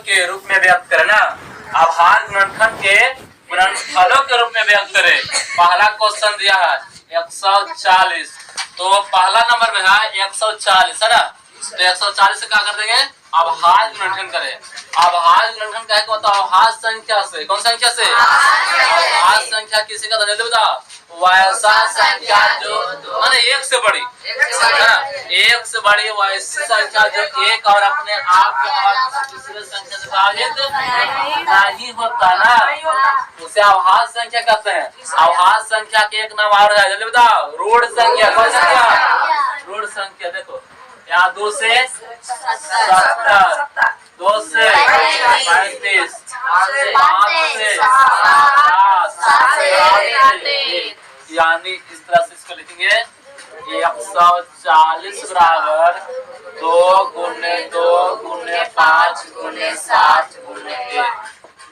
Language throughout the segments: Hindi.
के रूप में व्यक्त करे ना, आभार गुणनखंड के गुणनफलों के रूप में व्यक्त करे। पहला क्वेश्चन दिया है 140, तो पहला नंबर में है 140 है ना, तो 140 से क्या कर देंगे, अभाज्य गुणनखंड करें। अभाज्य गुणनखंड क्या है, अभाज्य संख्या से, कौन संख्या से, अभाज्य संख्या किसी का धन्यवाद बताओ, वैसा संख्या जो माने एक से बड़ी है ना, एक से बड़ी वैसी संख्या जो एक और अपने आप के दूसरे संख्या से विभाजित नहीं होता ना, उसे अभाज्य संख्या कहते हैं। अभाज्य संख्या के एक नाम और है, जल्दी बताओ, ऋण संख्या। कौन संख्या, ऋण संख्या। देखो यहाँ 2 से 70, 2 से 35, 5 से 7, यानी इस तरह से इसको लिखेंगे 140 बराबर 2 गुने 2 गुने 5 गुने 7 गुने 1।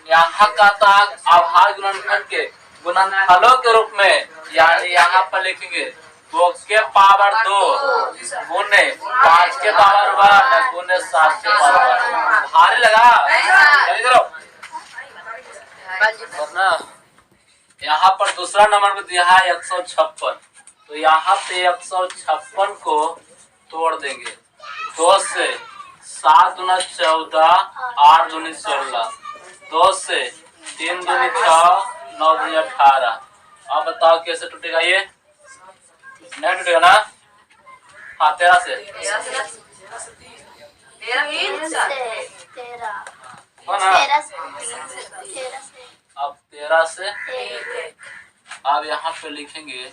यहाँ का ताक अभाज्य गुणनखंड के गुणनफलों के रूप में, यानी यहाँ पर लिखेंगे 2 के पावर 2 गुने 5 के पावर 1 गुने 7 के पावर 1। भारी लगा, जल्दी करो वरना। यहाँ पर दूसरा नंबर में दिया है 156, तो यहाँ पे 156 को तोड़ देंगे। 2 से 7 दूना 14, 8 दूनी 16, 2 से 3 दूनी 6, 9 दूनी 18। अब बताओ कैसे टूटेगा ये, नहीं टूटेगा ना। हाँ 13 से, अब 13 से। अब यहाँ पे लिखेंगे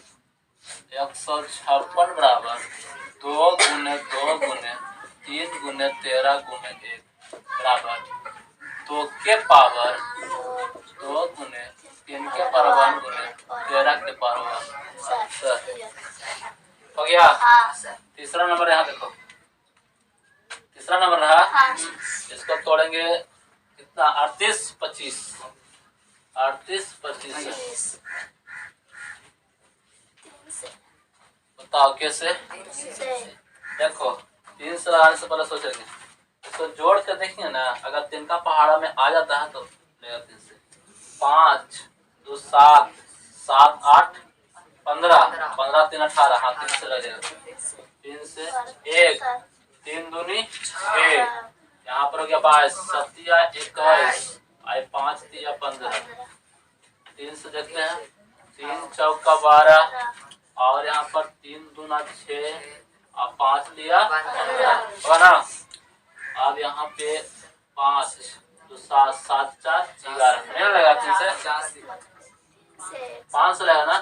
156 बराबर 2 गुने 2 गुने 3 गुने 13 गुने 1 बराबर 2 के पावर 2 गुने 3 के पावर 1 गुने 13 के पावर 1। हो गया। तीसरा नंबर यहाँ देखो, तीसरा नंबर रहा, इसको तोड़ेंगे कितना, 38 25, 38 25। बताओ कैसे, देखो 3 से लगाने से पहले सोचेंगे, इसको जोड़ कर देखेंगे ना, अगर 3 का पहाड़ा में आ जाता है तो लेगा 3 से 5 2 7 7 8 15 15 3 18, हाँ 3 से लगेगा, 3 से 1 3 दूनी 6, यहाँ पर हो गया 22 7 या 21 आए 5 3 या 15। 3 से देखते हैं, 3 चौका 12 और यहाँ पर 3 दूना 6 और 5 लिया 15 ना। अब यहाँ पे 5 तो 7 7 4 11 नहीं लगेगा, 3 से 5 से लगेगा ना।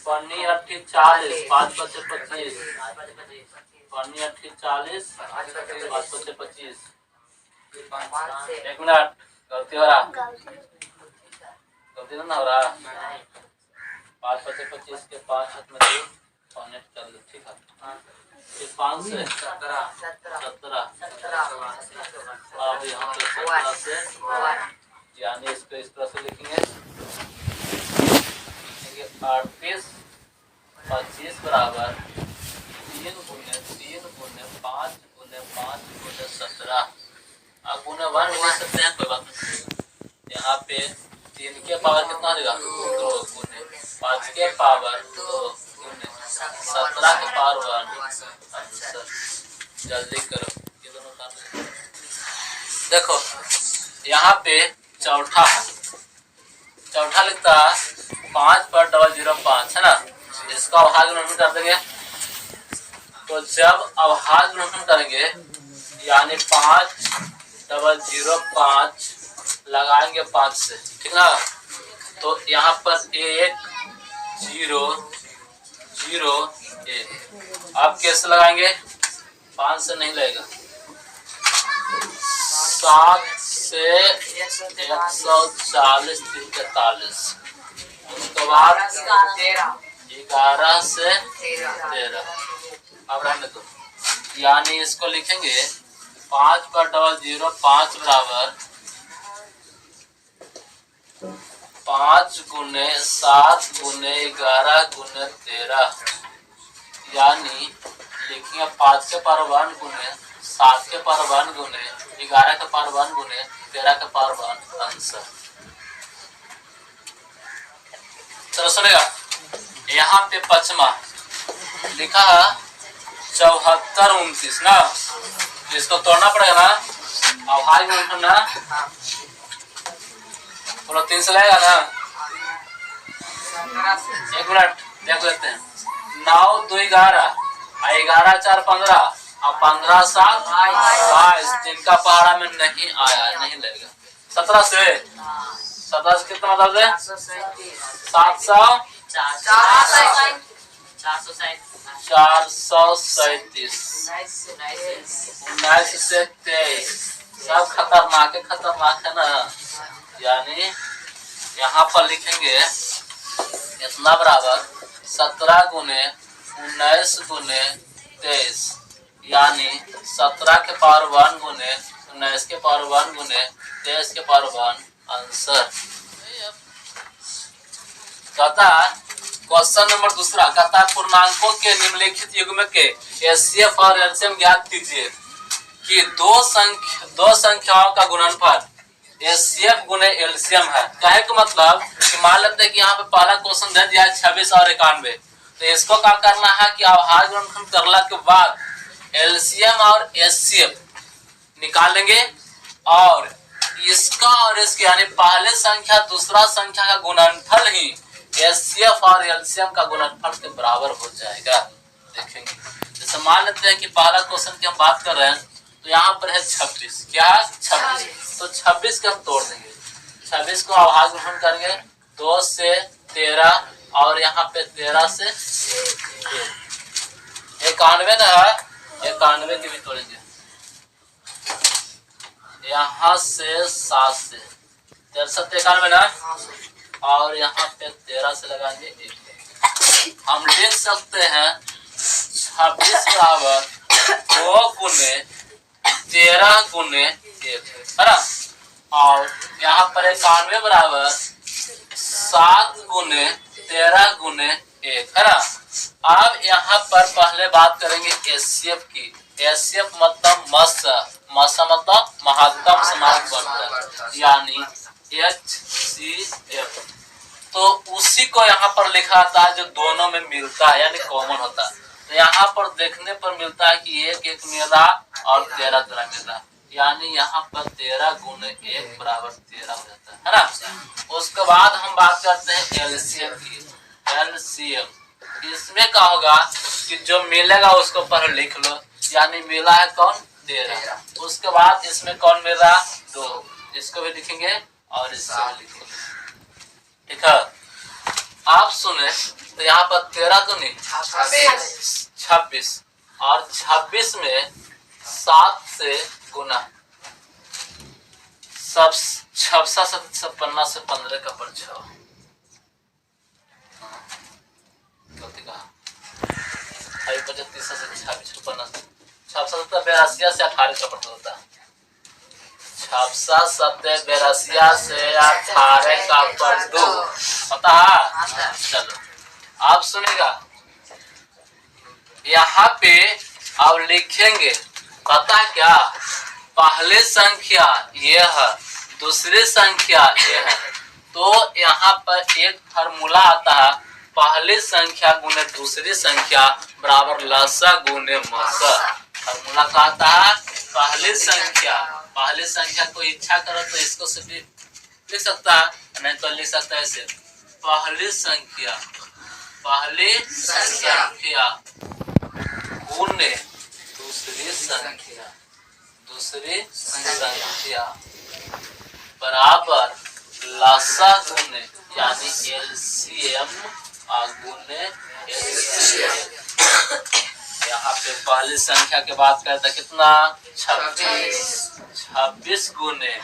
5 8 40 5 5 25, 5 8 40 5 5 25। 1 मिनट, गलती हो रहा, गलती ना हो रहा। 5 5 25 के 5 हाथ में 2 5 8 40, ठीक है। फिर 5 से 17 अब यहाँ पे 17 से, यानी इसको इस तरह से लिखेंगे 38 25 बराबर 3 गुने 3 गुने 5 गुने 5 गुने 17। अब गुने 1 ले सकते हैं, कोई बात नहीं। यहाँ पे 3 के पावर कितना देगा, 2 गुने 5 के पावर 2 गुने 17 के पावर 1। जल्दी करो, ये दोनों काम देखो। यहाँ पे चौथा है, चौथा लिखता है 5 पर 005 है ना, इसका अभाज्य गुणनखंड कर देंगे। तो जब अभाज्य गुणनखंड करेंगे यानी 5 005 लगाएंगे 5 से, ठीक ना। तो यहाँ पर 1 0 0 1। अब कैसे लगाएंगे, 5 से नहीं लगेगा, 7 से 140 3 43, उसके बाद 11 से 13। अब रहने दो, यानी इसको लिखेंगे 5 पर 005 बराबर 5 गुने 7 गुने 11 गुने 13, यानी लिखेंगे 5 के पावर 1 गुने 7 के पावर 1 गुने 11 का पावर 1 गुने 13 का पावर 1 आंसर। चलो सुनेगा, यहाँ पे पचमा लिखा है 74 29 ना, इसको तोड़ना पड़ेगा ना। अब हाई गुणनफल ना बोलो 3 से लगेगा ना। 1 मिनट देख लेते हैं। 9 2 11 11 4 15 और 15 7 22, जिनका पहाड़ा में नहीं आया नहीं लगेगा। 17 से कितना मतलब है 437 19 से 23 सब खतरनाक है ना। यानी यहाँ पर लिखेंगे इतना बराबर 17 गुने 19 गुने 23, यानी 17 के पावर 1 गुने 19 के पावर 1 गुने 23 के पावर 1 आंसर। कहता क्वेश्चन नंबर दूसरा, कहता है पूर्णांकों के निम्नलिखित युग्म के एचसीएफ और एलसीएम ज्ञात कीजिए कि दो संख्याओं का गुणनफल एचसीएफ गुने एलसीएम है। कहे का मतलब कि मान लेते हैं कि यहाँ पे पहला क्वेश्चन दे दिया 26 और 91, तो इसको क्या करना है कि अभाज्य गुणनफल करने के बाद एलसीएम और एचसीएफ निकालेंगे और इसका और इसके यानी पहले संख्या दूसरा संख्या का गुणनफल ही एचसीएफ और एलसीएम का गुणनफल के बराबर हो जाएगा। देखेंगे जैसे मान लेते हैं कि पहला क्वेश्चन की हम बात कर रहे हैं, तो यहाँ पर है 26, क्या 26, तो 26 के हम तोड़ देंगे। 26 को अभाज्य गुणनफल करेंगे 2 से 13 और यहाँ पे 13 से 91 ना है, 91 के भी तोड़ेंगे। यहाँ से 7 से 93 ना, और यहाँ पे 13 से लगाएंगे 1। हम लिख सकते हैं 26 बराबर 2 गुने 13 गुने 1 है ना, और यहाँ पर 91 बराबर 7 गुने 13 गुने 1 है ना। अब यहाँ पर पहले बात करेंगे एचसीएफ की। एचसीएफ मतलब मसा मतलब महत्तम समान बढ़ता, यानी HCF, तो उसी को यहाँ पर लिखा आता है जो दोनों में मिलता है यानी कॉमन होता है। तो यहाँ पर देखने पर मिलता है कि 1 1 मिल रहा और 13 13 मिल रहा, यानी यहाँ पर 13 गुने 1 बराबर 13 हो जाता है ना। उसके बाद हम बात करते हैं एलसीएम की। एलसीएम इसमें क्या होगा कि जो मिलेगा उसको पहले लिख लो, यानी मिला है कौन 13, उसके बाद इसमें कौन मिल रहा 2, इसको भी लिखेंगे और इसको भी लिखेंगे। ठीक है, आप सुने तो यहाँ पर 13 तो नहीं 26 और 26 में 7 से गुना, सब 56 से 15 का पर 6 35 से 26 50 56 82 से 18 का पड़ता होता है। 56 82 से 18 का पर 2 पता है। चलो आप सुनेगा, यहाँ पे आप लिखेंगे पता क्या, पहले संख्या ये है दूसरी संख्या ये है, तो यहाँ पर एक फार्मूला आता है पहली संख्या गुने दूसरी संख्या बराबर लसा गुने मसा। फार्मूला क्या आता है, पहली संख्या को इच्छा करो तो इसको से भी लिख सकता है, नहीं तो लिख सकता है ऐसे पहली संख्या गुने दूसरी संख्या बराबर लसा गुने यानी एलसीएम गुने एलसीएम। यहाँ पे पहली संख्या की बात करते कितना 26 गुने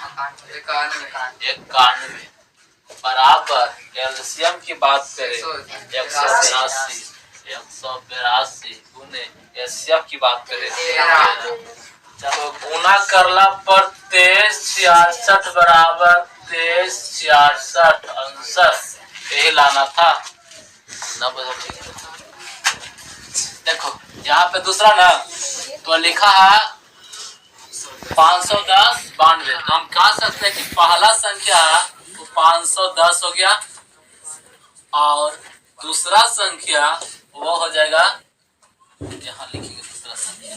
91 बराबर एलसीएम की बात करें 182 गुने एचसीएफ की बात करें। चलो गुना करला पर 2366 बराबर 2366 आंसर यही लाना था। देखो यहाँ पे दूसरा ना तो लिखा है 510 92। तो हम कह सकते हैं कि पहला संख्या तो 510 हो गया और दूसरा संख्या वो हो जाएगा, यहाँ लिखेंगे दूसरा संख्या,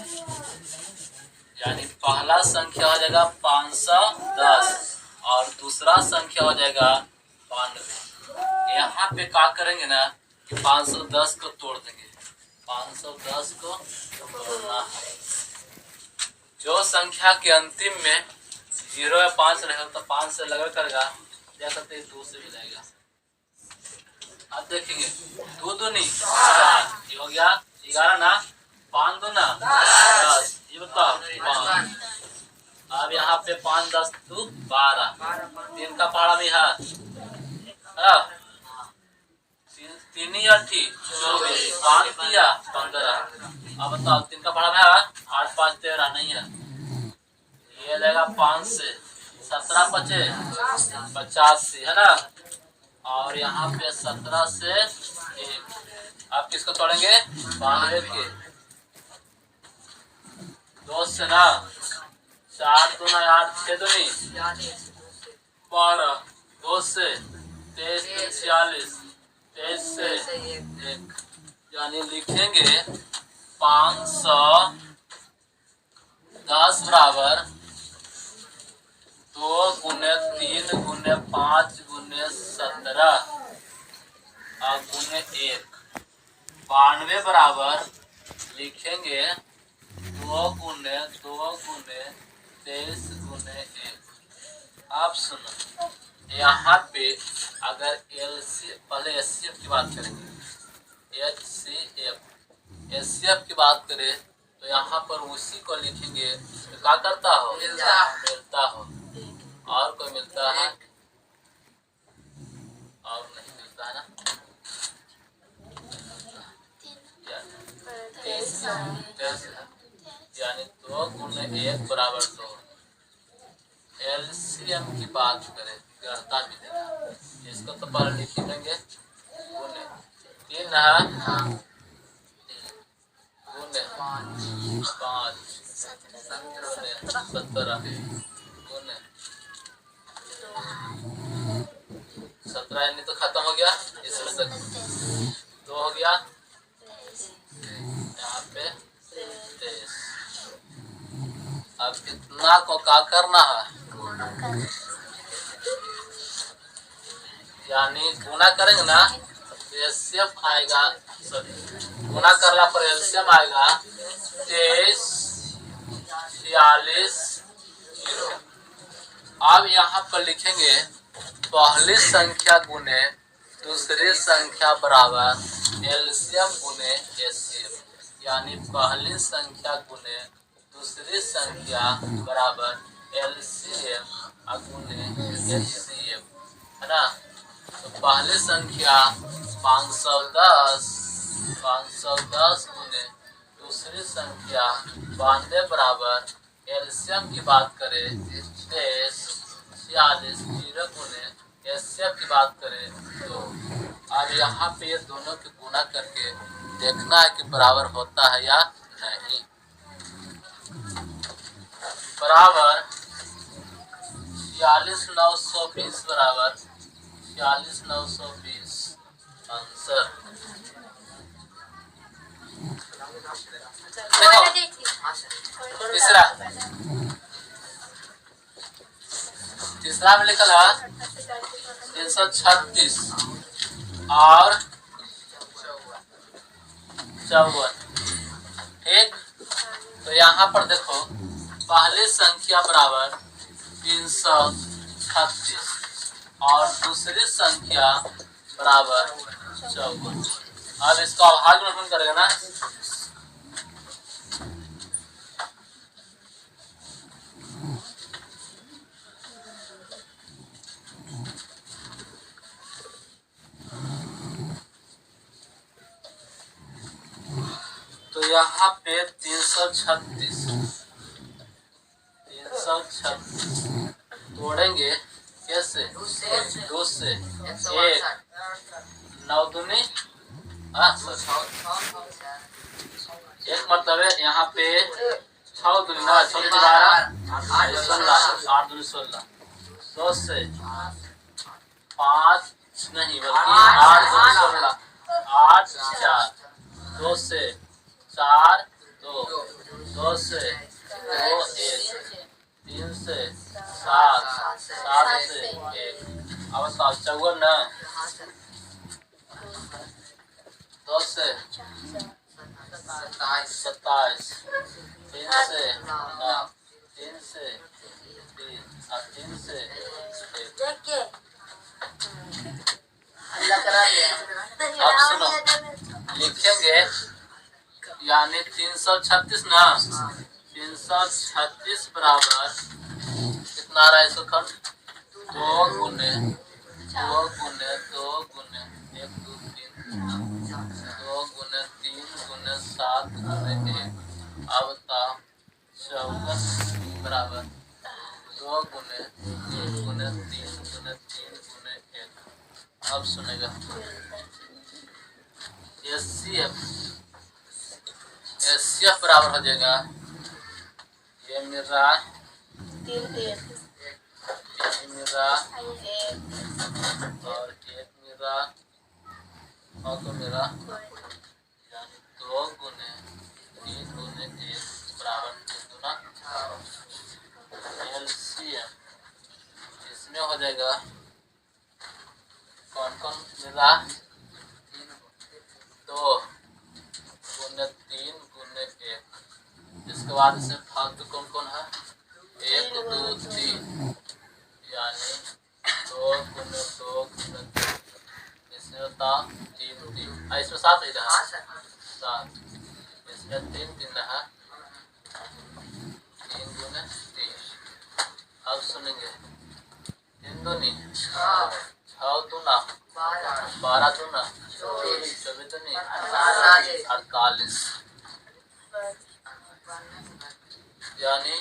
यानी पहला संख्या हो जाएगा 510 और दूसरा संख्या हो जाएगा 92। यहाँ पे क्या करेंगे ना कि 510 को तोड़ देंगे, 510 को तोड़ना है। जो संख्या के अंतिम में 0 या 5 रहेगा तो 5 से लगा करेगा, देख सकते हैं 2 से भी जाएगा। अब देखेंगे 2 दूनी 4, ये हो गया 11 ना, 5 दूना 10, ये बताओ 5। अब यहाँ पे 5 10 2 12, 3 का पहाड़ा में है 3 8 24, 5 दिया 15। अब बताओ 3 का पहाड़ा में है 8 5 13 नहीं है, ये लगेगा 5 से 17 बचे 85 है ना, और यहाँ पे 17 से 1। आप किसको तोड़ेंगे 92 के, 2 से ना 4 दूना 8 6 दूनी 12, 2 से 23 46, 23 से 1, यानी लिखेंगे 510 बराबर 2 गुने 3 गुने 5 गुने 17 और गुने 1। 92 बराबर लिखेंगे 2 गुने 23 गुने 1। आप सुनो, यहाँ पे अगर पहले एचसीएफ की बात करेंगे, एचसीएफ की बात करें तो यहाँ पर उसी को लिखेंगे तो क्या करता हो, मिलता हो। और कोई मिलता है और नहीं मिलता है ना, यानी 2 गुने 1 बराबर 2। एलसीएम की बात करें गढ़ता मिलेगा, इसको तो पहले लिख देंगे गुने 3 है गुने 5 17 गुने 17, यानी तो खत्म हो गया, इसमें तक 2 हो गया, यहाँ पे 23। अब इतना को क्या करना है, यानी गुना करेंगे ना एलसीएम आएगा, गुना करना पर एलसीएम आएगा 23 46 0। अब यहाँ पर लिखेंगे पहली संख्या गुने दूसरी संख्या बराबर एलसीएम गुने एचसीएफ, यानी पहली संख्या गुने दूसरी संख्या बराबर एलसीएम गुने एचसीएफ, है ना। तो पहली संख्या 510 गुने दूसरी संख्या 92 बराबर एलसीएम की बात करें 23 46 0 गुने एचसीएफ की बात करें तो अब यहाँ पे ये दोनों की गुना करके देखना है कि बराबर होता है या नहीं। बराबर 46 920 बराबर 46 920 आंसर। तीसरा में लिखल है 336 और 54। ठीक, तो यहाँ पर देखो पहली संख्या बराबर 336 और दूसरी संख्या बराबर 54। अब इसका अभाज्य में करेगा ना, तो यहाँ पे 336 तोड़ेंगे कैसे, 2 से 1 9 दूनी 1 मतलब है यहाँ पे छः दूनी नौ, 6 दूनी 12, 16, 8 दूनी 16, 2 से 5 नहीं बल्कि 8 दूनी 16, 8 4, 2 से 4 2, 2 से 2 1, 3 से 7, 7 से 1। अब 54 ना, 2 से 27, 3 से 9, 3 से 3 और 3 से 1। अब सुनो, लिखेंगे यानी 336 ना, 336 बराबर कितना आ रहा है इसको खंड? 2 गुने 2 गुने 2 गुने 1 2 3, 2 गुने 3 गुने 7 गुने 1। अब बताओ 54 बराबर 2 गुने 3 गुने 3 गुने 3 गुने 1। अब सुनेगा एचसीएफ बराबर हो जाएगा, ये मेरा मेरा और एक मेरा और तो मेरा, यानी 2 गुने 3 गुने 1 बराबर 3 गुना। एलसीएम इसमें हो जाएगा कौन कौन मेरा 2 गुने 3 गुने 1। इसके बाद इसमें फालतू कौन कौन है? 1 2 3, यानी 2 गुने 2 गुने 3, इसमें होता 3 3, इसमें 7 ही रहा 7, इसमें 3 3 रहा 3 गुने 3। अब सुनेंगे 3 दूनी 6 दूना 12 दूना 24 दूनी 48, यानी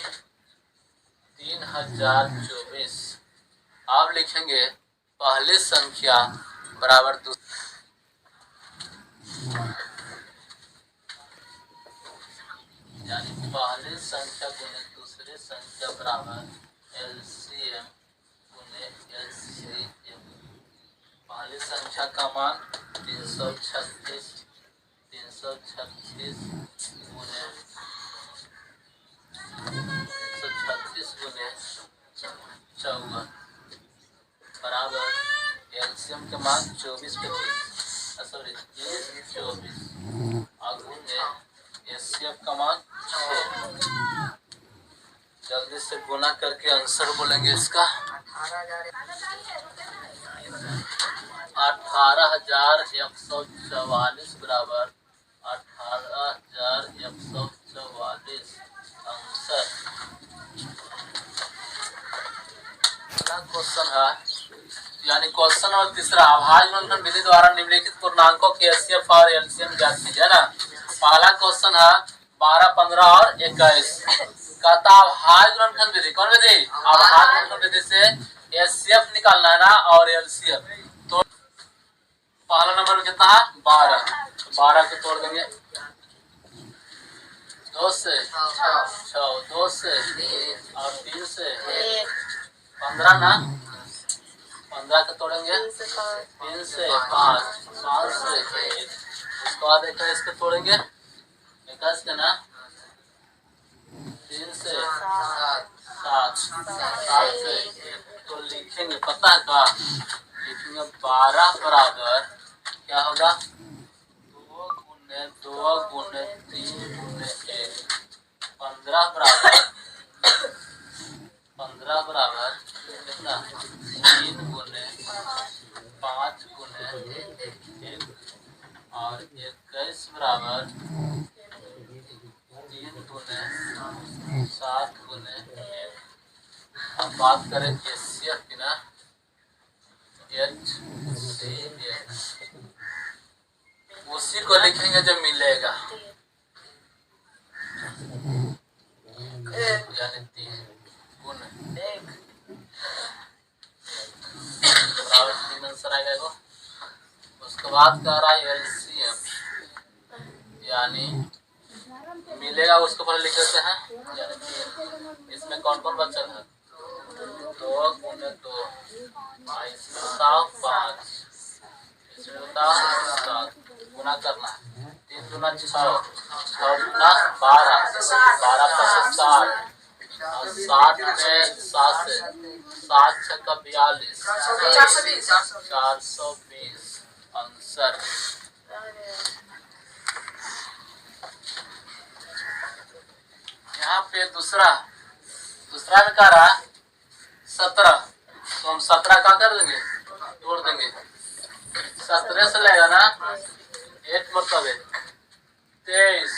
3024। आप लिखेंगे पहली संख्या बराबर यानी पहली संख्या गुने दूसरी संख्या बराबर एलसीएम गुने एलसीएम। पहली संख्या का मान 336 गुने 54 बराबर एलसीएम के मान 24 सॉरी 24 और गुने एचसीएफ का मान 6। जल्दी से गुना करके आंसर बोलेंगे इसका 18,144 बराबर 18,144 आंसर। क्वेश्चन है यानी क्वेश्चन और तीसरा अभाज्य गुणनखंड विधि द्वारा निम्नलिखित पूर्णांकों के एचसीएफ और एलसीएम ज्ञात कीजिए ना। पहला क्वेश्चन है 12 15 और 21 कहता अभाज्य गुणनखंड विधि। कौन विधि? अभाज्य गुणनखंड विधि से एचसीएफ निकालना है ना और एलसीएम। तो पहला नंबर में कितना है 12, 12 को तोड़ देंगे 2 से 6, 2 से और 3 से 15 ना, 15 को तोड़ेंगे 3 से 5, 5 से 1। उसके बाद 21 को तोड़ेंगे 21 के ना 3 से 7, 7 से 1। तो लिखेंगे पता है क्या लिखेंगे 12 बराबर क्या होगा 2 गुने 2 गुने 3 गुने 1। 15 बराबर कितना 3 गुने 5 गुने 1 और 21 बराबर 3 गुने 7 गुने 1। अब बात करें एचसीएफ की ना एचसीएफ उसी को लिखेंगे जब मिलेगा यानी 3 गुने 1 बराबर 3 आंसर आएगा। उसके बाद कह रहा है एलसीएम यानी मिलेगा उसको पहले लिख देते हैं, यानी कि इसमें कौन कौन बचल है, 2 गुने 2, इसमें बताओ 5, इसमें बताओ 7, गुना करना है, 3 दूना 6, 6 दूना 12, 12 पचे 60, और 60 में 7 से 7 छक्का 42, 420 आंसर। यहाँ पे दूसरा में क्या रहा 17, तो हम 17 का कर देंगे, तोड़ देंगे, 17 से लेगा ना 8 मतलब है 23,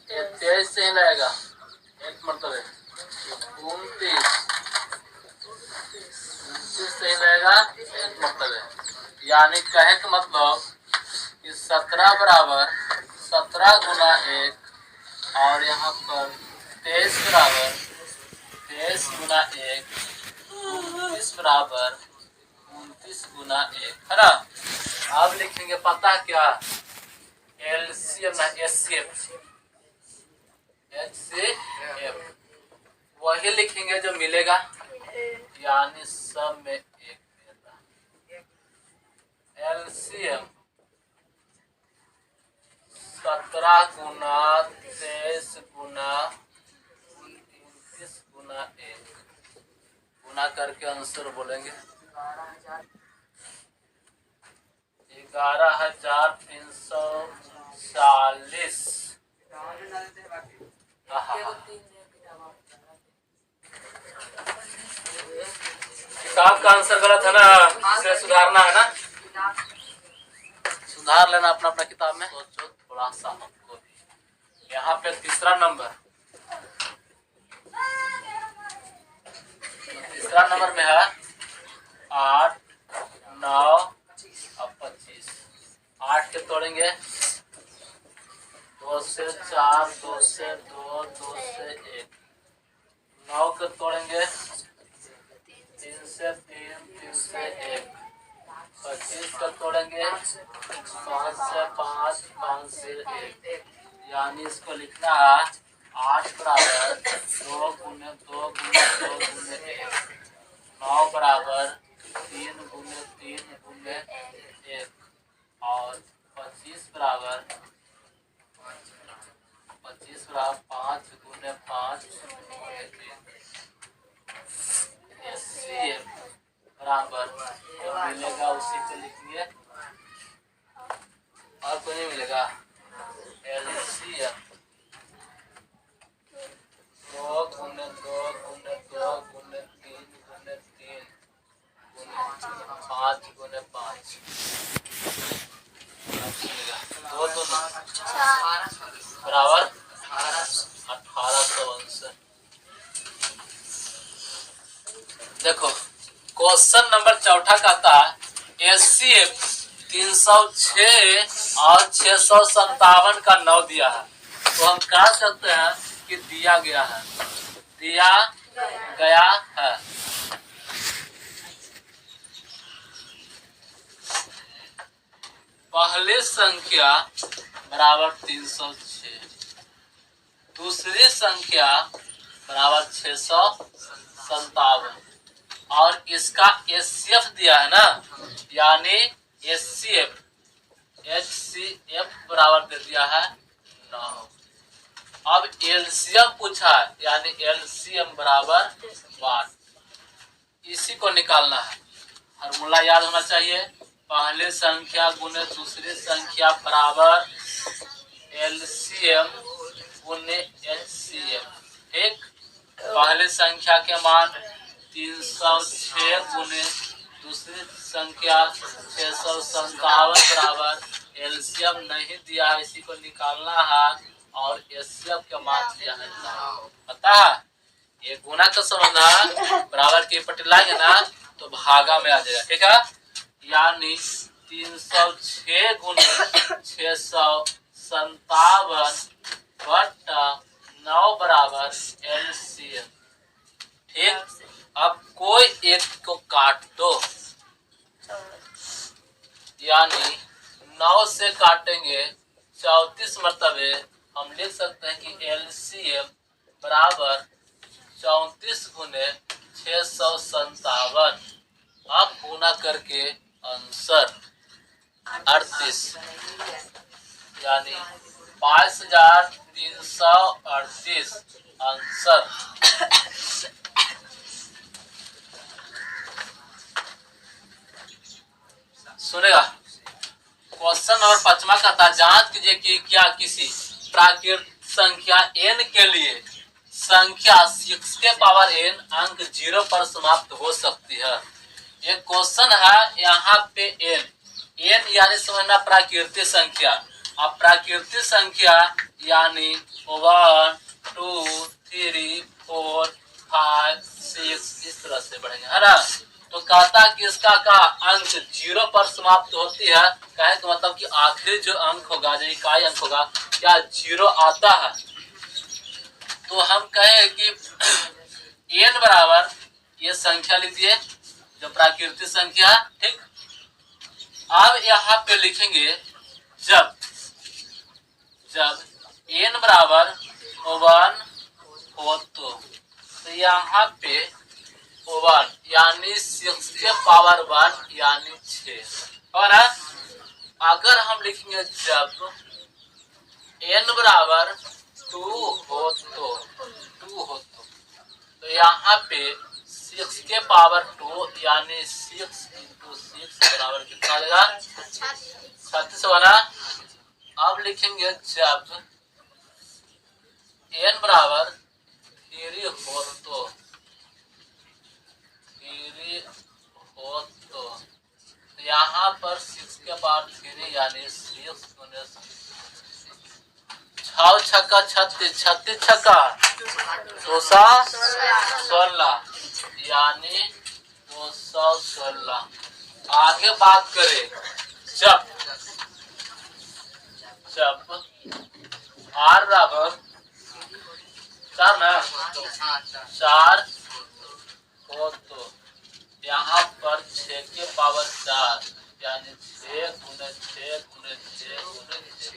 23 से ही लगेगा 8 मतलब है 29, 29 से ही लगेगा 8 मतलब है, यानी कहे का मतलब कि 17 बराबर 17 गुना 1, और यहाँ पर 23 बराबर 23 गुना 1, 29 बराबर 29 गुना 1 है ना। अब लिखेंगे पता क्या, एलसीएम ना एचसीएफ, वही लिखेंगे जो मिलेगा, यानी सब में 1 मिलेगा। एलसीएम 17 गुना 23 गुना 29 गुना 1, गुना करके आंसर बोलेंगे 11,340। किताब का आंसर गलत है ना, इसे सुधारना है ना, सुधार लेना अपना अपना किताब में, सोचो थोड़ा सा हमको भी। यहाँ पे तीसरा नंबर में है 8, 9 और 25। 8 के तोड़ेंगे 2 से 4, 2 से 2, 2 से 1। 9 के तोड़ेंगे 3 से 3, 3 से 1। 25 का तोड़ेंगे 5 से 5, 5 से 1, यानी इसको लिखना है 8 बराबर 2 गुने 2 गुने 2 गुने 1, 9 बराबर 3 गुने 3 गुने 1, और 25 बराबर 5 गुने 5 गुने 1। एचसीएफ बराबर जो मिलेगा उसी को लिखिए, और कोई नहीं मिलेगा। एलसीएम 2 गुने 2 गुने 2 गुने 3 गुने 3 गुने 5 गुने 5 मिलेगा। 2 2 बराबर 1800 आंसर। देखो क्वेश्चन नंबर 4 कहता है एचसीएफ 306 और 657 का 9 दिया है, तो हम कह सकते हैं कि दिया गया है पहली संख्या बराबर 306, दूसरी संख्या बराबर 657, और इसका एचसीएफ दिया है ना, यानी एचसीएफ बराबर दे दिया है 9। अब एलसीएम पूछा है, यानी एलसीएम बराबर 8, इसी को निकालना है। फार्मूला याद होना चाहिए, पहले संख्या गुने दूसरी संख्या बराबर एलसीएम गुने एचसीएफ। ठीक, पहले संख्या के मान 306 गुने दूसरी संख्या 657 बराबर एलसीएम नहीं दिया है, इसी को निकालना है, और एचसीएफ के मान दिया है। पता है ये गुना का संबंध बराबर के पट्टी लाएंगे ना तो भागा में आ जाएगा। ठीक है, यानी 306 गुने 657 बटा 9 बराबर एलसीएम। ठीक, अब कोई एक को काट दो, यानी 9 से काटेंगे 34 मरतबे हम लिख सकते हैं कि LCM बराबर 34 गुने 657। अब गुना करके आंसर 38 यानी 22,338 आंसर। सुनेगा। क्वेश्चन नंबर 5वां का था, जांच कीजिए कि क्या किसी प्राकृतिक संख्या n के लिए संख्या 6 के पावर n अंक 0 पर समाप्त हो सकती है। ये क्वेश्चन है, यहाँ पे n यानी समझना प्राकृतिक संख्या। अब प्राकृतिक संख्या यानी 1 2 3 4 5 6 इस तरह से बढ़ेंगे, है ना। तो कहता कि इसका का अंक 0 पर समाप्त होती है। कहे तो मतलब कि आखिरी जो अंक होगा, जो इकाई अंक होगा, क्या 0 आता है। तो हम कहे कि n बराबर ये संख्या लीजिए जो प्राकृतिक संख्या, ठीक। अब यहाँ पे लिखेंगे जब n बराबर 1 हो तो यहाँ पे 1 यानी 6 के पावर 1 यानी 6 और अगर हम लिखेंगे जब n बराबर 2 हो तो यहाँ पे 6 के पावर 2 यानी 6 इंटू 6 बराबर कितना आ जाएगा 36 होगा। अब लिखेंगे जब n बराबर 3 हो तो यहाँ पर 6 के पावर 3 यानी 6 गुने 6 छक्का 36 छक्का 216 यानी 216। आगे बात करें जब r बराबर 4 ना 4 हो तो यहाँ पर 6 के पावर 4 यानी 6 गुने 6 गुने 6 गुने 6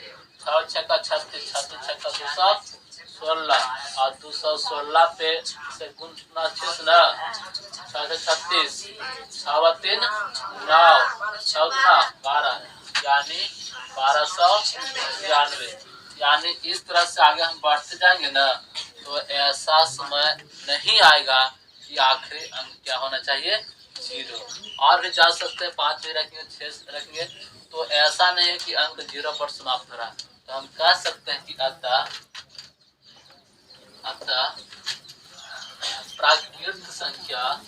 छक्का 36 छक्का 216 और 216 पे से गुना 6 ना 36 6 9 12 यानी 1299। यानी इस तरह से आगे हम बढ़ते जाएंगे ना, तो ऐसा समय नहीं आएगा कि आखिरी अंक क्या होना चाहिए 0। और भी जा सकते हैं, 5 भी रखेंगे 6 रखेंगे, तो ऐसा नहीं है कि अंक 0 पर समाप्त हो रहा। तो हम कह सकते हैं कि अतः प्राकृत संख्या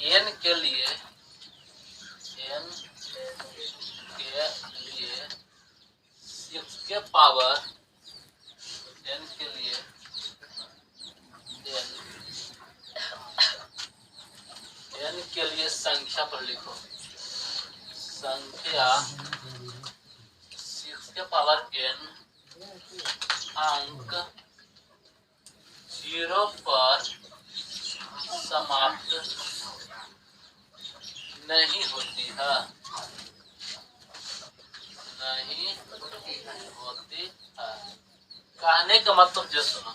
n के लिए 6 के पावर n के लिए n के लिए संख्या पर लिखो, संख्या 6 के पावर n अंक 0 पर समाप्त नहीं होती है, कहने का मतलब जो सुनो,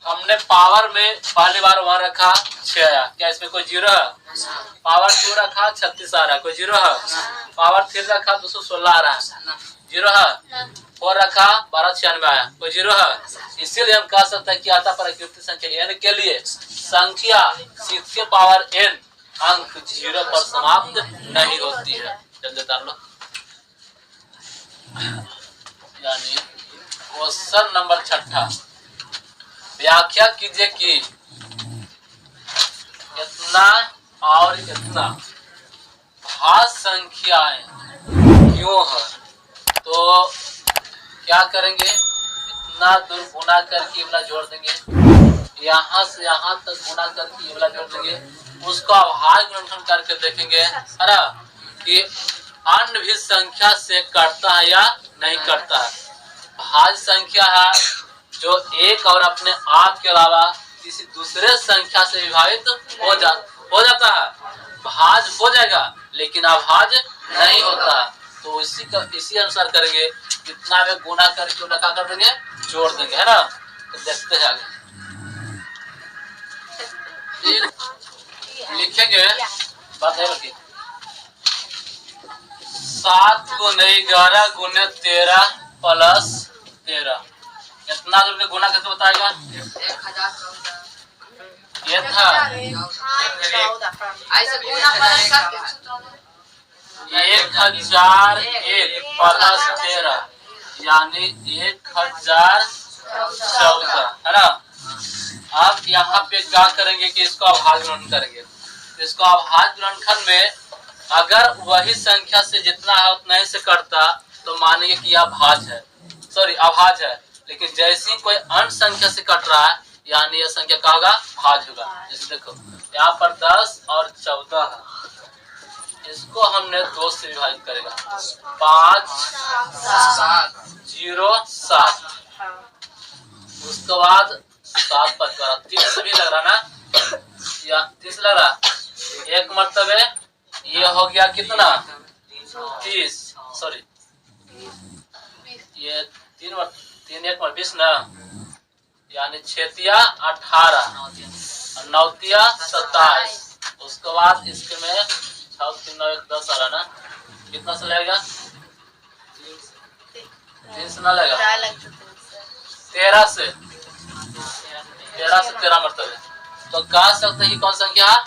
हमने पावर में पहली बार वहां रखा 6 आया, क्या इसमें कोई 0 है। पावर 2 रखा 36 आ रहा है, कोई 0 है। पावर 3 रखा 216 आ रहा है, 0 है। 4 रखा 1296 आया, कोई 0 है। इसीलिए हम कह सकते हैं कि आता प्राकृतिक संख्या n के लिए संख्या 6 के पावर n अंक 0 पर समाप्त नहीं होती है। जल्दी उतार लो। यानी क्वेश्चन नंबर 6, व्याख्या कीजिए कि इतना और इतना भाज्य संख्याएं क्यों है। तो क्या करेंगे, इतना दूर गुना करके वाला जोड़ देंगे, यहाँ से यहाँ तक गुना करके वाला जोड़ देंगे, उसको भाज्य गुणनखंड करके देखेंगे है ना कि अन्य भी संख्या से कटता है या नहीं कटता है। भाज्य संख्या है जो एक और अपने आप के अलावा किसी दूसरे संख्या से विभाजित हो जाता है। भाज हो जाएगा लेकिन अभाज नहीं होता। तो इसी अनुसार करेंगे, कितना में गुना करके उन्हें क्या कर देंगे, जोड़ देंगे, है ना। तो देखते हैं आगे लिखेंगे, बात है कि 7 गुने 11 गुने 13 प्लस 13, इतना करके गुना करके बताएगा। ये था 1001 प्लस 13 यानी 1014, है ना। अब यहाँ पे क्या करेंगे कि इसको अभाज्य गुणनखंड करेंगे। इसको अभाज्य गुणनखंड में अगर वही संख्या से जितना है उतना ही से कटता तो मानेंगे कि यह भाज्य है, सॉरी अभाज्य है। लेकिन जैसे ही कोई अन्य संख्या से कट रहा है यानी यह संख्या का होगा, भाज्य होगा। जैसे देखो यहाँ पर 10 और 14 है, इसको हमने 2 से विभाजित करेगा, 5 0 7, उसके बाद 7 5 12, 30 भी लग रहा ना, या 30 लग रहा, एक मतलब है ये हो गया कितना 30, सॉरी ये 3 1 20 ना, यानी 6 18 9 27, उसके बाद इसके में 6 3 9 1 10 आ रहा ना, कितना से लगेगा 3 से ना लगेगा, 13 से 13 मतलब है। तो कह सकते हैं कौन संख्या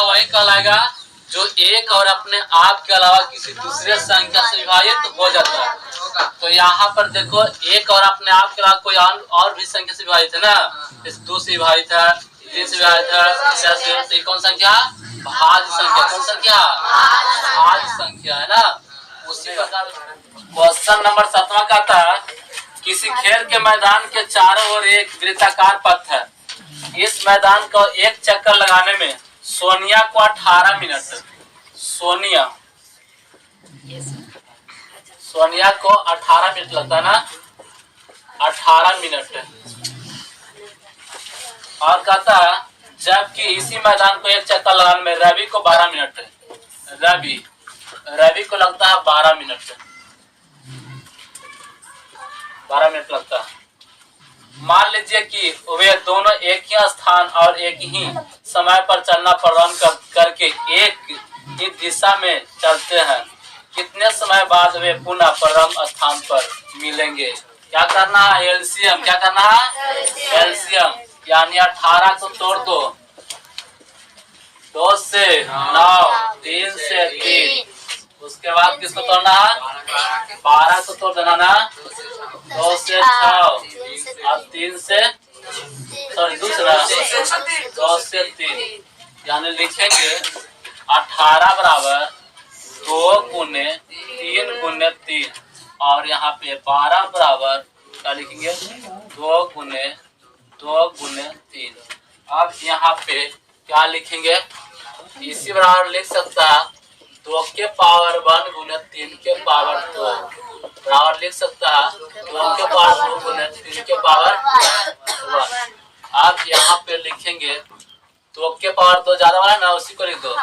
वही कहलाएगा जो एक और अपने आप के अलावा किसी दूसरे संख्या से विभाजित हो जाता है। तो यहाँ पर देखो एक और अपने आप के अलावा कोई और भी संख्या से विभाजित है ना, इस 2 से विभाजित है, 3 से विभाजित है, तो कौन संख्या, भाज्य संख्या। कौन संख्या, भाज्य संख्या, है ना। उसी प्रकार क्वेश्चन नंबर 7वां का था, किसी खेल के मैदान के चारों ओर एक वृत्ताकार पथ है। इस मैदान को एक चक्कर लगाने में सोनिया को 18 मिनट, सोनिया को 18 मिनट लगता है ना, 18 मिनट। और कहता है जबकि इसी मैदान को एक चक्कर लगाने में रवि को 12 मिनट, रवि को लगता है 12 मिनट लगता है। मान लीजिए कि वे दोनों एक ही स्थान और एक ही समय पर चलना प्रदान करके एक ही दिशा में चलते हैं। कितने समय बाद वे पुनः प्रथम स्थान पर मिलेंगे। क्या करना है, एलसीएम। क्या करना है, एलसीएम। यानी 18 को तोड़ दो, 2 से 9, 3 से 3, उसके बाद किसको तोड़ना है, 12 को तोड़ देना ना, 2 से 6 और 3 से, सॉरी दूसरा 2 से 3, यानी लिखेंगे 18 बराबर 2 गुने 3 गुने 3 और यहाँ पे 12 बराबर क्या लिखेंगे 2 गुने 3। अब यहाँ पे क्या लिखेंगे, इसी बराबर लिख सकता है 2 के पावर 1 गुने 3 के पावर 2 बराबर लिख सकता है 2 के पावर 2 गुने 3 के पावर 1। अब यहाँ पे लिखेंगे 2 के पावर 2 ज्यादा वाला ना, उसी को लिख दो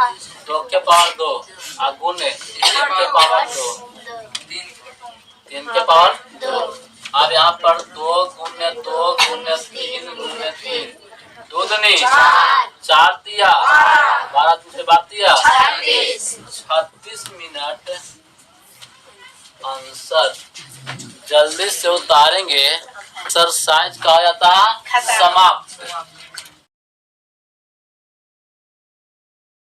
2 के पावर 2 और गुने 3 के पावर 2, 3 के पावर 2। अब यहाँ पर 2 गुने 2 गुने 3 गुने 3, 2 दूनी 4 दिया, 12 से बात दिया 36 मिनट। आंसर जल्दी से उतारेंगे, एक्सरसाइज कहा जाता है समाप्त।